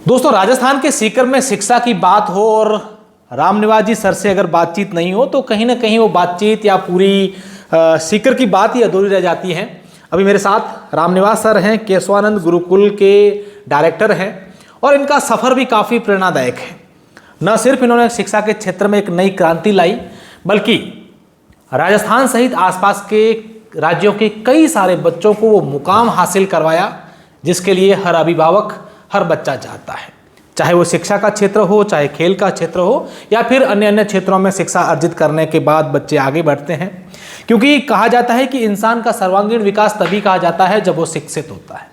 दोस्तों, राजस्थान के सीकर में शिक्षा की बात हो और रामनिवास जी सर से अगर बातचीत नहीं हो तो कहीं ना कहीं वो बातचीत या पूरी सीकर की बात ही अधूरी रह जाती है। अभी मेरे साथ रामनिवास सर हैं, केशवानंद गुरुकुल के डायरेक्टर हैं और इनका सफ़र भी काफ़ी प्रेरणादायक है। न सिर्फ इन्होंने शिक्षा के क्षेत्र में एक नई क्रांति लाई, बल्कि राजस्थान सहित आसपास के राज्यों के कई सारे बच्चों को वो मुकाम हासिल करवाया जिसके लिए हर अभिभावक, हर बच्चा चाहता है। चाहे वो शिक्षा का क्षेत्र हो, चाहे खेल का क्षेत्र हो, या फिर अन्य अन्य क्षेत्रों में शिक्षा अर्जित करने के बाद बच्चे आगे बढ़ते हैं। क्योंकि कहा जाता है कि इंसान का सर्वांगीण विकास तभी कहा जाता है जब वो शिक्षित होता है।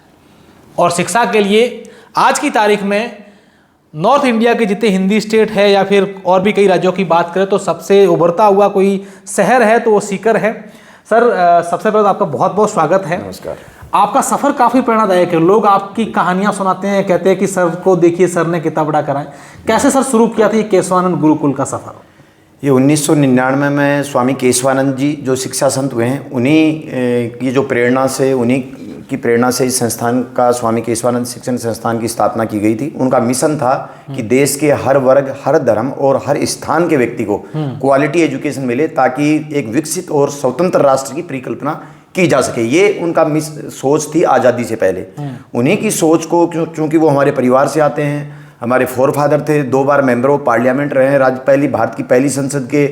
और शिक्षा के लिए आज की तारीख में नॉर्थ इंडिया के जितने हिंदी स्टेट है या फिर और भी कई राज्यों की बात करें तो सबसे उभरता हुआ कोई शहर है तो वो सीकर है। सर, सबसे पहले तो आपका बहुत बहुत स्वागत है। नमस्कार। आपका सफ़र काफ़ी प्रेरणादायक है। लोग आपकी कहानियां सुनाते हैं, कहते हैं कि सर को देखिए, सर ने कितना बड़ा कराए। कैसे सर शुरू किया था ये केशवानंद गुरुकुल का सफ़र? ये 1999 में स्वामी केशवानंद जी जो शिक्षा संत हुए हैं, उन्हीं की जो प्रेरणा से, उन्हीं की प्रेरणा से इस संस्थान का, स्वामी केशवानंद शिक्षण संस्थान की स्थापना की गई थी। उनका मिशन था कि देश के हर वर्ग, हर धर्म और हर स्थान के व्यक्ति को क्वालिटी एजुकेशन मिले ताकि एक विकसित और स्वतंत्र राष्ट्र की परिकल्पना की जा सके। ये उनका सोच थी आज़ादी से पहले। उन्हीं की सोच को, क्योंकि वो हमारे परिवार से आते हैं, हमारे फोर फादर थे, 2 बार मेंबर ऑफ पार्लियामेंट रहे हैं, भारत की पहली संसद के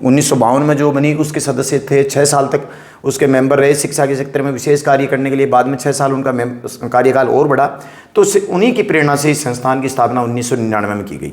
1952 में जो बनी उसके सदस्य थे, 6 साल तक उसके मेंबर रहे शिक्षा के क्षेत्र में विशेष कार्य करने के लिए। बाद में 6 साल उनका कार्यकाल और बढ़ा। तो उन्हीं की प्रेरणा से इस संस्थान की स्थापना 1999 में की गई।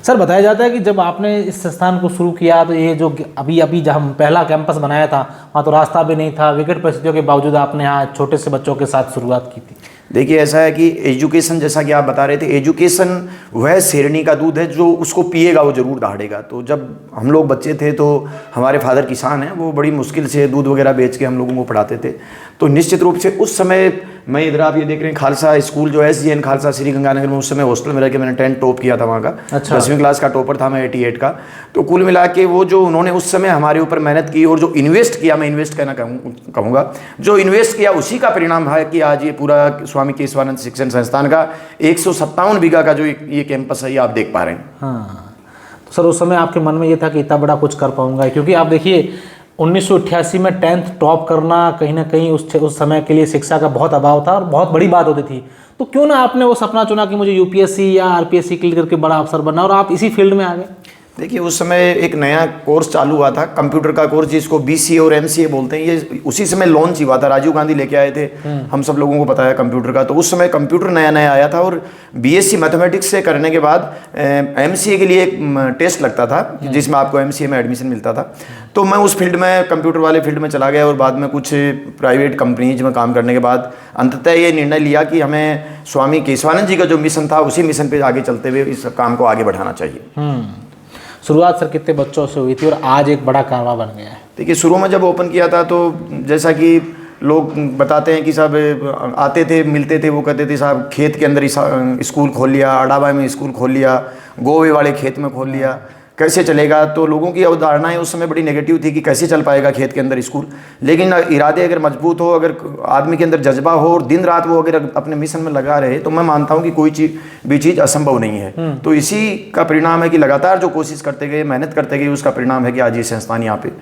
सर, बताया जाता है कि जब आपने इस संस्थान को शुरू किया तो ये जो अभी जब हम पहला कैंपस बनाया था वहाँ तो रास्ता भी नहीं था, विकट परिस्थितियों के बावजूद आपने यहाँ छोटे से बच्चों के साथ शुरुआत की थी। देखिए, ऐसा है कि एजुकेशन, जैसा कि आप बता रहे थे, एजुकेशन वह शेरनी का दूध है जो उसको पिएगा वो जरूर दहाड़ेगा। तो जब हम लोग बच्चे थे तो हमारे फादर किसान हैं, वो बड़ी मुश्किल से दूध वगैरह बेच के हम लोगों को पढ़ाते थे। तो निश्चित रूप से उस समय, मैं इधर आप ये देख रहे हैं खालसा स्कूल जो SGN खालसा श्री गंगानगर में, उस समय हॉस्टल में रह के मैंने 10 टॉप किया था वहाँ का। अच्छा। 10वीं क्लास का टॉपर था मैं, 88 का। तो कुल मिला के वो जो उन्होंने उस समय हमारे ऊपर मेहनत की और जो इन्वेस्ट किया, मैं इन्वेस्ट कहना कहूँगा, जो इन्वेस्ट किया उसी का परिणाम है कि आज ये पूरा स्वामी केशवानंद शिक्षण संस्थान का 157 बीघा का जो ये कैंपस है, ये आप देख पा रहे हैं। हाँ, तो सर उस समय आपके मन में ये था कि इतना बड़ा कुछ कर पाऊंगा? क्योंकि आप देखिए 1988 में 10th टॉप करना कहीं ना कहीं उस समय के लिए शिक्षा का बहुत अभाव था और बहुत बड़ी बात होती थी। तो क्यों ना आपने वो सपना चुना कि मुझे UPSC या RPSC क्लियर करके बड़ा अफसर बनना, और आप इसी फील्ड में आ गए? देखिए, उस समय एक नया कोर्स चालू हुआ था, कंप्यूटर का कोर्स, जिसको BCA और MCA बोलते हैं। ये उसी समय लॉन्च हुआ था, राजीव गांधी लेके आए थे, हम सब लोगों को पता है कंप्यूटर का। तो उस समय कंप्यूटर नया नया आया था और BSc मैथमेटिक्स से करने के बाद MCA के लिए एक टेस्ट लगता था जिसमें आपको MCA में एडमिशन मिलता था। तो मैं उस फील्ड में, कंप्यूटर वाले फील्ड में चला गया और बाद में कुछ प्राइवेट कंपनीज में काम करने के बाद अंततः ये निर्णय लिया कि हमें स्वामी केशवानंद जी का जो मिशन था उसी मिशन पर आगे चलते हुए इस काम को आगे बढ़ाना चाहिए। शुरुआत सर कितने बच्चों से हुई थी और आज एक बड़ा कारवां बन गया है? देखिए, शुरू में जब ओपन किया था तो जैसा कि लोग बताते हैं कि साहब आते थे, मिलते थे, वो कहते थे साहब खेत के अंदर ही स्कूल खोल लिया, अडाबा में स्कूल खोल लिया, गोवे वाले खेत में खोल लिया, कैसे चलेगा? तो लोगों की अवधारणाएं उस समय बड़ी नेगेटिव थी कि कैसे चल पाएगा खेत के अंदर स्कूल। लेकिन इरादे अगर मजबूत हो, अगर आदमी के अंदर जज्बा हो और दिन रात वो अगर अपने मिशन में लगा रहे, तो मैं मानता हूं कि कोई चीज़ असंभव नहीं है। तो इसी का परिणाम है कि लगातार जो कोशिश करते गए, मेहनत करते गए, उसका परिणाम है कि आज ये संस्थान यहाँ पे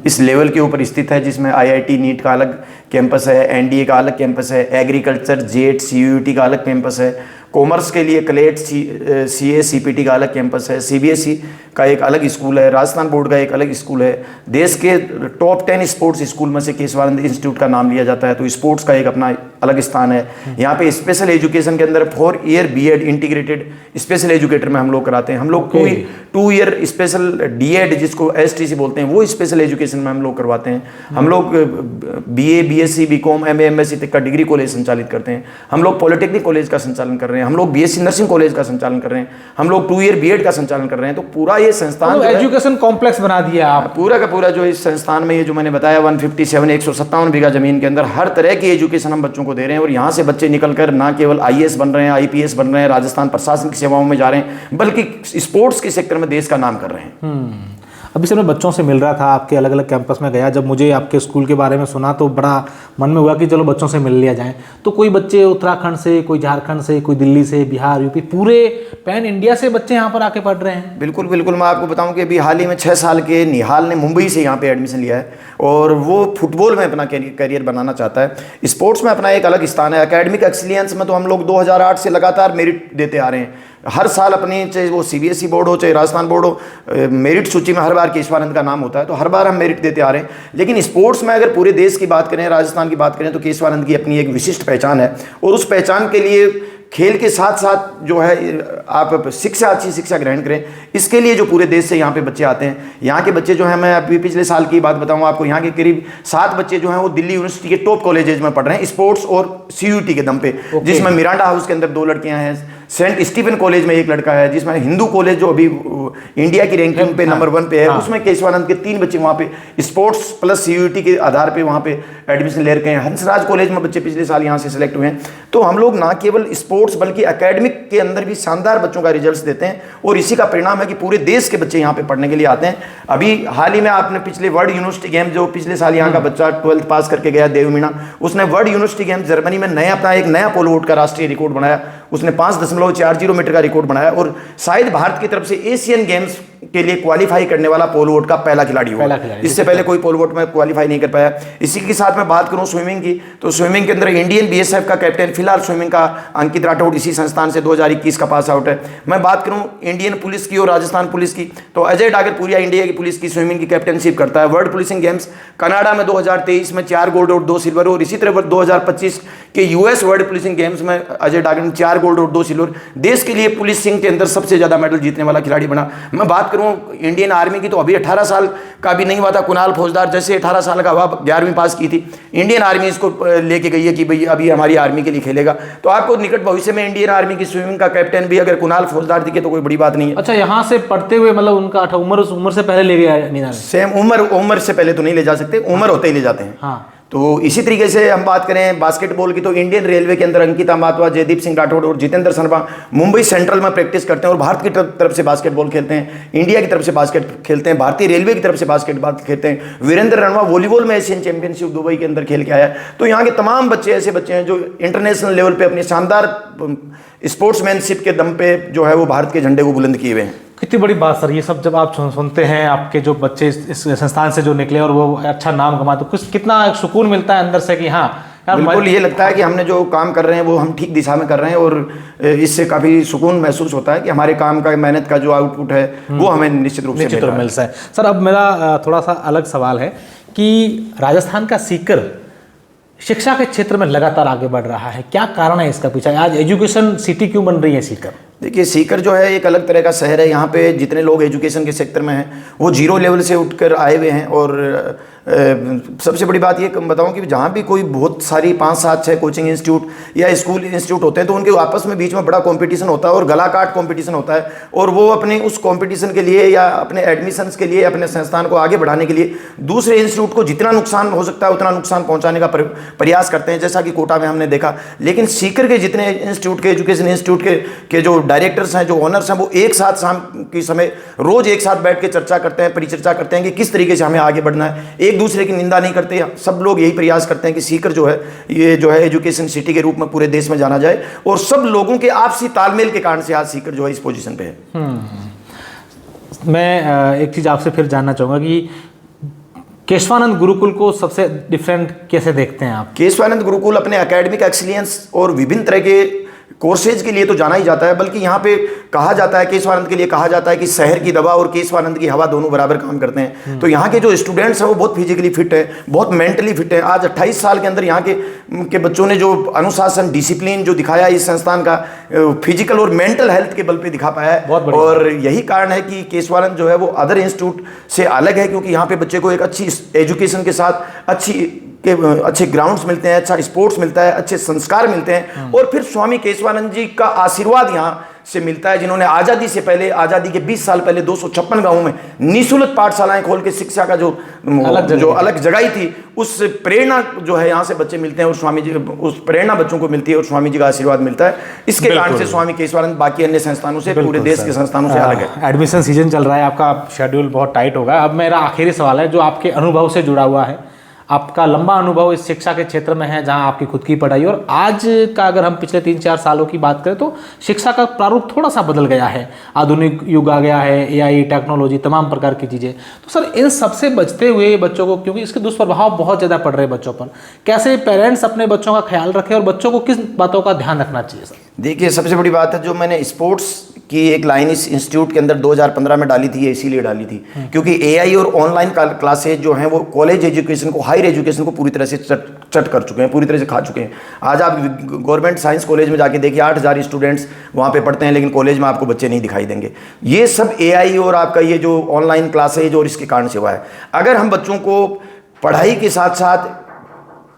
इस लेवल के ऊपर स्थित है, जिसमें IIT नीट का अलग कैंपस है, NDA का अलग कैंपस है, एग्रीकल्चर JET CUET का अलग कैंपस है, कॉमर्स के लिए क्लेट CA CPT का अलग कैंपस है, CBSE का एक अलग स्कूल है, राजस्थान बोर्ड का एक अलग स्कूल है। देश के टॉप 10 स्पोर्ट्स स्कूल में से केशवानंद इंस्टीट्यूट का नाम लिया जाता है, तो स्पोर्ट्स का एक अपना अलग स्थान है। यहाँ पे स्पेशल एजुकेशन के अंदर 4 year BEd integrated special educator में हम लोग कराते हैं। हम लोग 2 ईयर स्पेशल DEd जिसको STC बोलते हैं, वो स्पेशल एजुकेशन में हम लोग करवाते हैं। हम लोग BA BSc BCom MA MSc तक का डिग्री कॉलेज संचालित करते हैं। हम लोग पॉलिटेक्निक कॉलेज का संचालन कर रहे हैं, हम लोग BSc नर्सिंग कॉलेज का संचालन कर रहे हैं, हम लोग 2 ईयर BEd का संचालन कर रहे हैं। तो पूरा ये संस्थान एजुकेशन कॉम्प्लेक्स बना दिया आप। पूरा का पूरा जो इस संस्थान में, ये जो मैंने बताया 157 बीघा जमीन के अंदर हर तरह की एजुकेशन हम बच्चों को दे रहे हैं। और यहाँ से बच्चे निकलकर ना केवल IAS बन रहे हैं, IPS बन रहे हैं, राजस्थान प्रशासन की सेवाओं में जा रहे हैं, बल्कि स्पोर्ट्स के सेक्टर में देश का नाम कर रहे हैं। अभी से मैं बच्चों से मिल रहा था, आपके अलग अलग कैंपस में गया, जब मुझे आपके स्कूल के बारे में सुना तो बड़ा मन में हुआ कि चलो बच्चों से मिल लिया जाए। तो कोई बच्चे उत्तराखंड से, कोई झारखंड से, कोई दिल्ली से, बिहार, यूपी, पूरे पैन इंडिया से बच्चे यहाँ पर आके पढ़ रहे हैं। बिल्कुल बिल्कुल, मैं आपको बताऊं कि अभी हाल ही में 6 साल के निहाल ने मुंबई से यहाँ पे एडमिशन लिया है और वो फुटबॉल में अपना करियर बनाना चाहता है। स्पोर्ट्स में अपना एक अलग स्थान है। एकेडमिक एक्सीलेंस में तो हम लोग 2008 से लगातार मेरिट देते आ रहे हैं। हर साल अपनी, चाहे वो सीबीएसई बोर्ड हो चाहे राजस्थान बोर्ड हो, मेरिट सूची में हर बार केशवानंद का नाम होता है, तो हर बार हम मेरिट देते आ रहे हैं। लेकिन स्पोर्ट्स में अगर पूरे देश की बात करें, राजस्थान की बात करें, तो केशवानंद की अपनी एक विशिष्ट पहचान है और उस पहचान के लिए खेल के साथ साथ जो है आप शिक्षा, अच्छी शिक्षा ग्रहण करें, इसके लिए जो पूरे देश से यहाँ पे बच्चे आते हैं। यहाँ के बच्चे जो हैं, मैं अभी पिछले साल की बात बताऊँ आपको, यहाँ के करीब 7 बच्चे जो हैं वो दिल्ली यूनिवर्सिटी के टॉप कॉलेजेज में पढ़ रहे हैं स्पोर्ट्स और सीयूटी के दम पे, जिसमें मिरांडा हाउस के अंदर 2 लड़कियाँ हैं, सेंट स्टीफन कॉलेज में 1 लड़का है, जिसमें हिंदू कॉलेज जो अभी इंडिया की रैंकिंग पे नंबर 1 पे है, उसमें केशवानंद के 3 बच्चे वहाँ पे स्पोर्ट्स प्लस सीयूटी के आधार पे वहाँ पे एडमिशन ले रखे हैं। हंसराज कॉलेज में बच्चे पिछले साल यहाँ से सिलेक्ट हुए हैं। तो हम लोग ना केवल स्पोर्ट्स बल्कि एकेडमिक के अंदर भी शानदार बच्चों का रिजल्ट देते हैं और इसी का परिणाम है कि पूरे देश के बच्चे यहाँ पे पढ़ने के लिए आते हैं। अभी हाल ही में आपने पिछले वर्ल्ड यूनिवर्सिटी गेम, जो पिछले साल यहाँ का बच्चा 12th पास करके गया, देव मीणा, उसने वर्ल्ड यूनिवर्सिटी गेम जर्मनी में अपना एक नया पोलो वोट का राष्ट्रीय रिकॉर्ड बनाया। उसने 5.40 मीटर का रिकॉर्ड बनाया और शायद भारत की तरफ से एशियन गेम्स के लिए क्वालिफाई करने वाला पोलो वोट का पहला खिलाड़ी हुआ। इससे पहले कोई पोलो वोट में क्वालिफाई नहीं कर पाया। इसी के साथ मैं बात करूं स्विमिंग की, तो स्विमिंग के अंदर इंडियन बीएसएफ का कैप्टन फिलहाल स्विमिंग का अंकित राठौड़ इसी संस्थान से 2021 का पास आउट है। मैं बात करूं इंडियन पुलिस की और राजस्थान पुलिस की, तो अजय डागरपुरिया इंडिया की पुलिस की स्विमिंग की कैप्टनशिप करता है। वर्ल्ड पुलिसिंग गेम्स कनाडा में 2023 में 4 गोल्ड और 2 सिल्वर, और इसी तरह 2025 के यूएस वर्ल्ड पुलिसिंग गेम्स में अजय डागर ने 4 गोल्ड और 2 सिल्वर, देश के लिए पुलिसिंग के अंदर सबसे ज्यादा मेडल जीतने वाला खिलाड़ी बना। मैं बात करूं इंडियन आर्मी की, तो अभी 18 साल का भी नहीं हुआ था कुणाल फौजदार, जैसे 18 साल का हुआ, 11वीं पास की थी, इंडियन आर्मी इसको लेके गई है कि भाई अभी हमारी आर्मी के लिए खेलेगा। तो आपको निकट भविष्य में इंडियन आर्मी की स्विमिंग का कैप्टन भी अगर कुणाल फौजदार दिखे तो कोई बड़ी बात नहीं है। अच्छा, यहाँ से पढ़ते हुए मतलब उनका उम्र से पहले ले गया, सेम उम्र से पहले तो नहीं ले जा सकते, उम्र होते ही ले जाते हैं। हाँ। तो इसी तरीके से हम बात करें बास्केटबॉल की, तो इंडियन रेलवे के अंदर अंकिता मातवा, जयदीप सिंह राठौड़ और जितेंद्र शर्मा मुंबई सेंट्रल में प्रैक्टिस करते हैं और भारत की तरफ से बास्केटबॉल खेलते हैं, इंडिया की तरफ से बास्केट खेलते हैं, भारतीय रेलवे की तरफ से बास्केटबॉल खेलते हैं। वीरेंद्र रणवा वॉलीबॉल में एशियन चैंपियनशिप दुबई के अंदर खेल के आया। तो यहाँ के तमाम बच्चे ऐसे बच्चे हैं जो इंटरनेशनल लेवल पर अपनी शानदार स्पोर्ट्समैनशिप के दम पे जो है वो भारत के झंडे को बुलंद किए हुए हैं। कितनी बड़ी बात सर, ये सब जब आप सुनते हैं, आपके जो बच्चे इस संस्थान से जो निकले और वो अच्छा नाम कमाए, तो कुछ कितना सुकून मिलता है अंदर से कि हाँ यार, बिल्कुल ये लगता है कि हमने जो काम कर रहे हैं वो हम ठीक दिशा में कर रहे हैं और इससे काफ़ी सुकून महसूस होता है कि हमारे काम का, मेहनत का जो आउटपुट है वो हमें निश्चित रूप से मिलता है। सर, अब मेरा थोड़ा सा अलग सवाल है कि राजस्थान का सीकर शिक्षा के क्षेत्र में लगातार आगे बढ़ रहा है, क्या कारण है इसका पीछे? आज एजुकेशन सिटी क्यों बन रही है सीकर? देखिए, सीकर जो है एक अलग तरह का शहर है। यहाँ पे जितने लोग एजुकेशन के सेक्टर में हैं वो 0 लेवल से उठकर आए हुए हैं और सबसे बड़ी बात ये बताऊं कि जहाँ भी कोई बहुत सारी 5, 7, 6 कोचिंग इंस्टीट्यूट या स्कूल इंस्टीट्यूट होते हैं तो उनके आपस में बीच में बड़ा कंपटीशन होता है और गला काट कंपटीशन होता है और वो अपने उस कंपटीशन के लिए या अपने एडमिशन्स के लिए, अपने संस्थान को आगे बढ़ाने के लिए दूसरे इंस्टीट्यूट को जितना नुकसान हो सकता है उतना नुकसान पहुँचाने का प्रयास करते हैं, जैसा कि कोटा में हमने देखा। लेकिन सीकर के जितने इंस्टीट्यूट के, एजुकेशन इंस्टीट्यूट के जो डायरेक्टर्स हैं, जो ओनर्स हैं, वो एक साथ शाम के समय रोज एक साथ बैठ के चर्चा करते हैं, परिचर्चा करते हैं कि किस तरीके से हमें आगे बढ़ना है। एक दूसरे की निंदा नहीं करते, सब लोग यही प्रयास करते हैं कि सीकर जो है ये जो है एजुकेशन सिटी के रूप में पूरे देश में जाना जाए और सब लोगों के आपसी तालमेल के कारण से आज सीकर जो है इस पोजीशन पे है। मैं एक चीज़ आपसे फिर जानना चाहूँगा कि केशवानंद गुरुकुल को सबसे डिफरेंट कैसे देखते हैं आप? केशवानंद गुरुकुल अपने एकेडमिक एक्सीलेंस और विभिन्न तरह के कोर्सेज के लिए तो जाना ही जाता है, बल्कि यहाँ पे कहा जाता है, केशवानंद के लिए कहा जाता है कि शहर की दवा और केशवानंद की हवा दोनों बराबर काम करते हैं। तो यहाँ के जो स्टूडेंट्स हैं वो बहुत फिजिकली फिट है, बहुत मेंटली फिट है। आज 28 साल के अंदर यहाँ के बच्चों ने जो अनुशासन, डिसिप्लिन जो दिखाया इस संस्थान का, फिजिकल और मेंटल हेल्थ के बल पे दिखा पाया है। और यही कारण है कि केशवानंद जो है वो अदर इंस्टीट्यूट से अलग है, क्योंकि यहाँ पे बच्चे को एक अच्छी एजुकेशन के साथ अच्छे ग्राउंड्स मिलते हैं, अच्छा स्पोर्ट्स मिलता है, अच्छे संस्कार मिलते हैं और फिर स्वामी केशवानंद जी का आशीर्वाद यहाँ से मिलता है, जिन्होंने आज़ादी से पहले, आज़ादी के 20 साल पहले 256 गाँवों में निःशुल्क पाठशालाएं खोल के शिक्षा का जो अलग जगह थी, उस प्रेरणा जो है यहाँ से बच्चे मिलते हैं और स्वामी जी, उस प्रेरणा बच्चों को मिलती है और स्वामी जी का आशीर्वाद मिलता है। इसके कारण से स्वामी केशवानंद बाकी अन्य संस्थानों से, पूरे देश के संस्थानों से अलग है। एडमिशन सीजन चल रहा है, आपका शेड्यूल बहुत टाइट होगा। अब मेरा आखिरी सवाल है जो आपके अनुभव से जुड़ा हुआ है। आपका लंबा अनुभव इस शिक्षा के क्षेत्र में है, जहां आपकी खुद की पढ़ाई, और आज का अगर हम पिछले 3-4 सालों की बात करें तो शिक्षा का प्रारूप थोड़ा सा बदल गया है, आधुनिक युग आ गया है, एआई, टेक्नोलॉजी, तमाम प्रकार की चीज़ें। तो सर, इन सबसे बचते हुए बच्चों को, क्योंकि इसके दुष्प्रभाव बहुत ज़्यादा पड़ रहे हैं बच्चों पर, कैसे पेरेंट्स अपने बच्चों का ख्याल रखें और बच्चों को किस बातों का ध्यान रखना चाहिए सर? देखिए, सबसे बड़ी बात है, जो मैंने स्पोर्ट्स की एक लाइन इस इंस्टीट्यूट के अंदर 2015 में डाली थी, ये इसीलिए डाली थी क्योंकि एआई और ऑनलाइन क्लासेज जो हैं वो कॉलेज एजुकेशन को, हायर एजुकेशन को पूरी तरह से चट कर चुके हैं, पूरी तरह से खा चुके हैं। आज आप गवर्नमेंट साइंस कॉलेज में जाके देखिए, 8000 स्टूडेंट्स वहाँ पे पढ़ते हैं, लेकिन कॉलेज में आपको बच्चे नहीं दिखाई देंगे। ये सब एआई और आपका ये जो ऑनलाइन क्लासेज और इसके कारण से हुआ है। अगर हम बच्चों को पढ़ाई के साथ साथ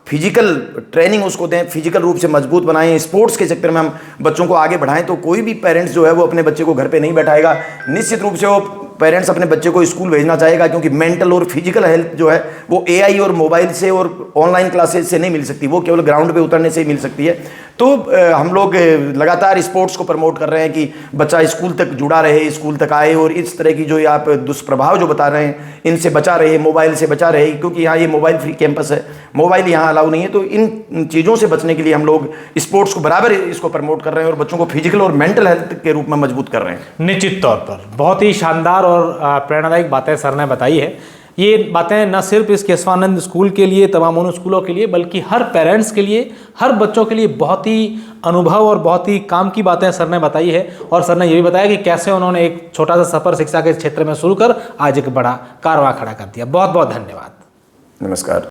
फिजिकल ट्रेनिंग उसको दें, फिजिकल रूप से मजबूत बनाएं, स्पोर्ट्स के चक्कर में हम बच्चों को आगे बढ़ाएं, तो कोई भी पेरेंट्स जो है वो अपने बच्चे को घर पे नहीं बैठाएगा। निश्चित रूप से वो पेरेंट्स अपने बच्चे को स्कूल भेजना चाहेगा, क्योंकि मेंटल और फिजिकल हेल्थ जो है वो एआई और मोबाइल से और ऑनलाइन क्लासेज से नहीं मिल सकती, वो केवल ग्राउंड पे उतरने से ही मिल सकती है। तो हम लोग लगातार स्पोर्ट्स को प्रमोट कर रहे हैं कि बच्चा स्कूल तक जुड़ा रहे, स्कूल तक आए, और इस तरह की जो आप दुष्प्रभाव जो बता रहे हैं इनसे बचा रहे, मोबाइल से बचा रहे, क्योंकि यहाँ ये मोबाइल फ्री कैंपस है, मोबाइल यहाँ अलाउ नहीं है। तो इन चीज़ों से बचने के लिए हम लोग स्पोर्ट्स को बराबर इसको प्रमोट कर रहे हैं और बच्चों को फिजिकल और मेंटल हेल्थ के रूप में मजबूत कर रहे हैं। निश्चित तौर पर बहुत ही शानदार और प्रेरणादायक बातें सर ने बताई है। ये बातें न सिर्फ इस केशवानंद स्कूल के लिए, तमाम उन स्कूलों के लिए, बल्कि हर पेरेंट्स के लिए, हर बच्चों के लिए बहुत ही अनुभव और बहुत ही काम की बातें सर ने बताई है। और सर ने ये भी बताया कि कैसे उन्होंने एक छोटा सा सफ़र शिक्षा के क्षेत्र में शुरू कर आज एक बड़ा कारवां खड़ा कर दिया। बहुत बहुत धन्यवाद। नमस्कार।